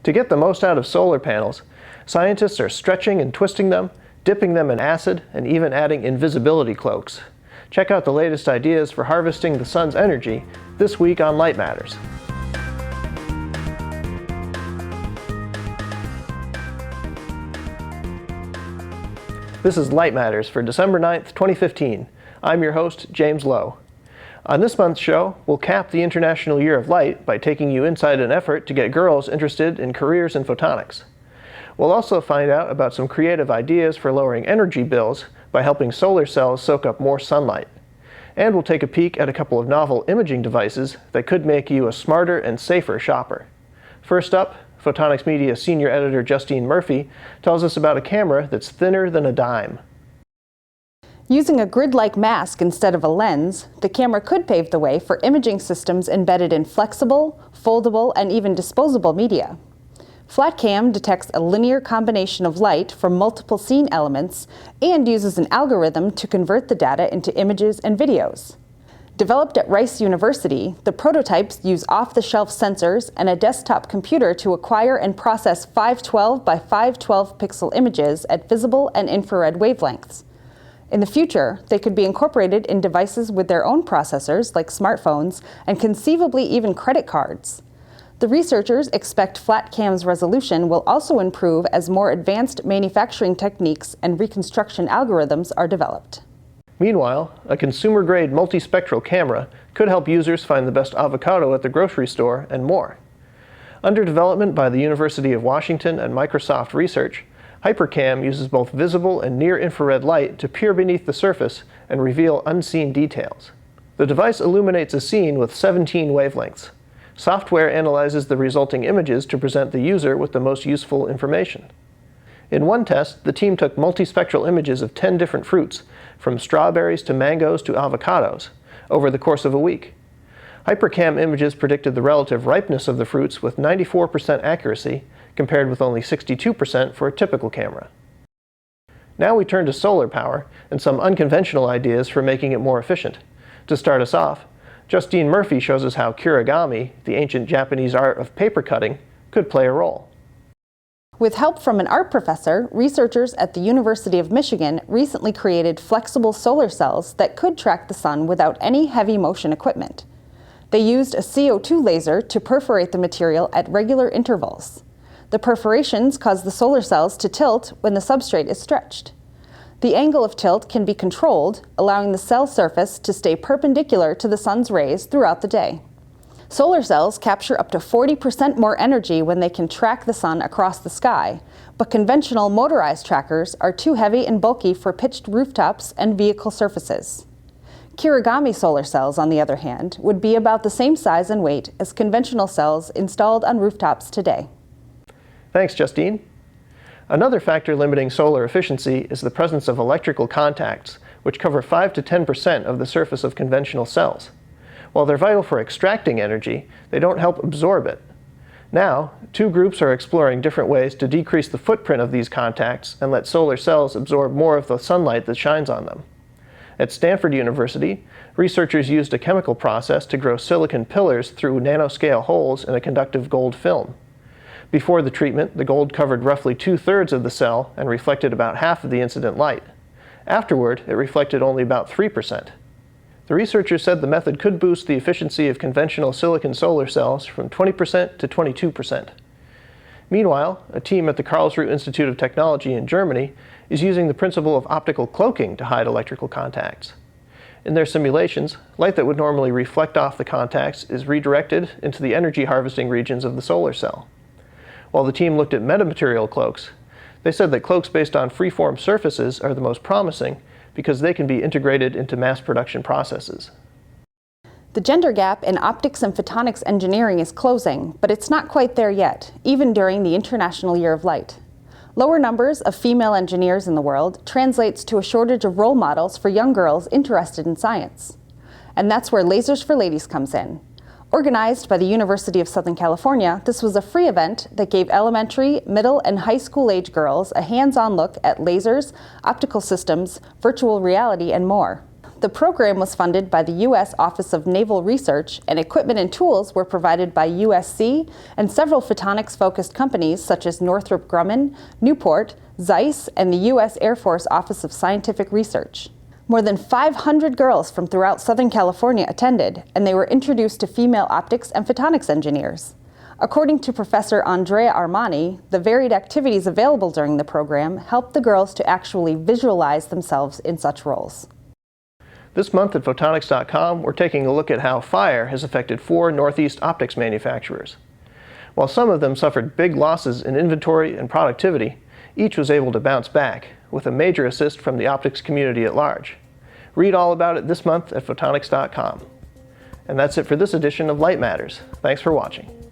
To get the most out of solar panels, scientists are stretching and twisting them, dipping them in acid, and even adding invisibility cloaks. Check out the latest ideas for harvesting the sun's energy this week on Light Matters. This is Light Matters for December 9th, 2015. I'm your host, James Lowe. On this month's show, we'll cap the International Year of Light by taking you inside an effort to get girls interested in careers in photonics. We'll also find out about some creative ideas for lowering energy bills by helping solar cells soak up more sunlight. And we'll take a peek at a couple of novel imaging devices that could make you a smarter and safer shopper. First up, Photonics Media senior editor Justine Murphy tells us about a camera that's thinner than a dime. Using a grid-like mask instead of a lens, the camera could pave the way for imaging systems embedded in flexible, foldable, and even disposable media. FlatCam detects a linear combination of light from multiple scene elements and uses an algorithm to convert the data into images and videos. Developed at Rice University, the prototypes use off-the-shelf sensors and a desktop computer to acquire and process 512 by 512 pixel images at visible and infrared wavelengths. In the future, they could be incorporated in devices with their own processors, like smartphones, and conceivably even credit cards. The researchers expect FlatCam's resolution will also improve as more advanced manufacturing techniques and reconstruction algorithms are developed. Meanwhile, a consumer-grade multispectral camera could help users find the best avocado at the grocery store and more. Under development by the University of Washington and Microsoft Research, Hypercam uses both visible and near-infrared light to peer beneath the surface and reveal unseen details. The device illuminates a scene with 17 wavelengths. Software analyzes the resulting images to present the user with the most useful information. In one test, the team took multispectral images of 10 different fruits, from strawberries to mangoes to avocados, over the course of a week. Hypercam images predicted the relative ripeness of the fruits with 94% accuracy, compared with only 62% for a typical camera. Now we turn to solar power and some unconventional ideas for making it more efficient. To start us off, Justine Murphy shows us how Agami, the ancient Japanese art of paper cutting, could play a role. With help from an art professor, researchers at the University of Michigan recently created flexible solar cells that could track the sun without any heavy motion equipment. They used a CO2 laser to perforate the material at regular intervals. The perforations cause the solar cells to tilt when the substrate is stretched. The angle of tilt can be controlled, allowing the cell surface to stay perpendicular to the sun's rays throughout the day. Solar cells capture up to 40% more energy when they can track the sun across the sky, but conventional motorized trackers are too heavy and bulky for pitched rooftops and vehicle surfaces. Agami solar cells, on the other hand, would be about the same size and weight as conventional cells installed on rooftops today. Thanks, Justine. Another factor limiting solar efficiency is the presence of electrical contacts, which cover 5 to 10% of the surface of conventional cells. While they're vital for extracting energy, they don't help absorb it. Now, two groups are exploring different ways to decrease the footprint of these contacts and let solar cells absorb more of the sunlight that shines on them. At Stanford University, researchers used a chemical process to grow silicon pillars through nanoscale holes in a conductive gold film. Before the treatment, the gold covered roughly 2/3 of the cell and reflected about half of the incident light. Afterward, it reflected only about 3%. The researchers said the method could boost the efficiency of conventional silicon solar cells from 20% to 22%. Meanwhile, a team at the Karlsruhe Institute of Technology in Germany is using the principle of optical cloaking to hide electrical contacts. In their simulations, light that would normally reflect off the contacts is redirected into the energy harvesting regions of the solar cell. While the team looked at metamaterial cloaks, they said that cloaks based on freeform surfaces are the most promising because they can be integrated into mass production processes. The gender gap in optics and photonics engineering is closing, but it's not quite there yet, even during the International Year of Light. Lower numbers of female engineers in the world translates to a shortage of role models for young girls interested in science. And that's where Lasers for Ladies comes in. Organized by the University of Southern California, this was a free event that gave elementary, middle, and high school age girls a hands-on look at lasers, optical systems, virtual reality, and more. The program was funded by the U.S. Office of Naval Research, and equipment and tools were provided by USC and several photonics-focused companies such as Northrop Grumman, Newport, Zeiss, and the U.S. Air Force Office of Scientific Research. More than 500 girls from throughout Southern California attended, and they were introduced to female optics and photonics engineers. According to Professor Andrea Armani, the varied activities available during the program helped the girls to actually visualize themselves in such roles. This month at Photonics.com, we're taking a look at how fire has affected 4 Northeast optics manufacturers. While some of them suffered big losses in inventory and productivity, each was able to bounce back, with a major assist from the optics community at large. Read all about it this month at Photonics.com. And that's it for this edition of Light Matters. Thanks for watching.